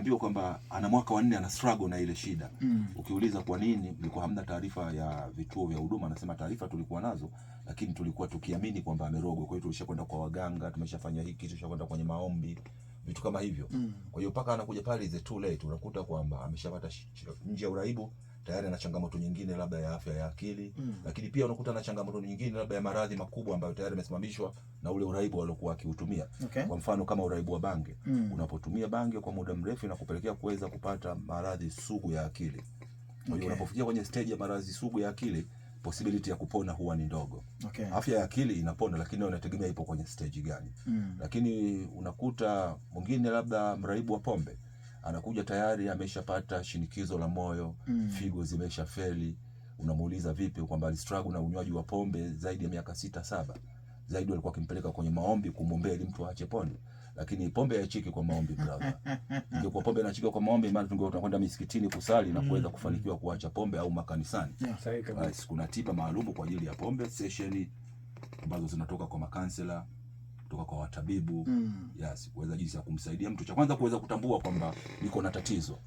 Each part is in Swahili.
tunaambiwa kwamba ana mwaka wa 4 ana struggle na ile shida. Ukiuliza kwa nini mlikuwa hamna taarifa ya vituo vya huduma, anasema taarifa tulikuwa nazo, lakini tulikuwa tukiamini kwamba amerogwa. Kwa hiyo tulishakwenda kwa waganga, tumeshafanya hiki, tulishakwenda kwenye maombi, vitu kama hivyo. Kwa hiyo paka anakuja pale is too late, unakuta kwamba ameshapata nje ya uraibu, tayari ana changamoto nyingine labda ya afya ya akili, lakini pia unakuta na changamoto nyingine labda ya maradhi makubwa ambayo tayari yamesimamishwa na ule uraibu aliokuwa akiutumia. Kwa mfano kama uraibu wa bange. Unapotumia bange kwa muda mrefu inakupelekea kuweza kupata maradhi sugu ya akili. Kwa hiyo unapofikia kwenye stage ya maradhi sugu ya akili, possibility ya kupona huwa ni ndogo. Afya ya akili inapona, lakini unategemea ipo kwenye stage gani. Lakini unakuta mwingine labda mraibu wa pombe anakuja tayari ameshapata shinikizo la moyo, figo zimeshafeli. Unamuuliza vipi, kwamba alistruggle na unywaji wa pombe zaidi ya miaka 6-7. Zaidi walikuwa kimpeleka kwenye maombi kumwombea ili mtu aache pombe. Lakini pombe haichiki kwa maombi brother. Ingekuwa pombe inachika kwa maombi, maana tungekwenda misikitini kusali na kuweza kufanikiwa kuacha pombe, au makanisani. Kuna tiba maalum kwa ajili ya pombe, session ambazo zinatoka kwa makansela, kutoka kwa watabibu. Kuweza jinsi ya kumsaidia mtu. Cha kwanza kuweza kutambua kwamba niko na tatizo.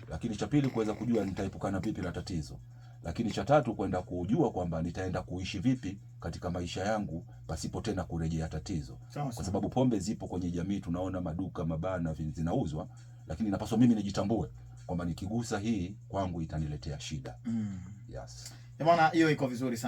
Lakini cha pili kuweza kujua nitaepukana vipi na tatizo. Lakini cha tatu kwenda kujua kwamba nitaenda kuishi vipi katika maisha yangu pasipo tena kurejea tatizo. Kwa sababu pombe zipo kwenye jamii, tunaona maduka, mabana zinauzwa, lakini napaswa mimi nijitambue kwamba nikigusa hii kwangu itaniletea shida. Bwana, hiyo iko vizuri sana.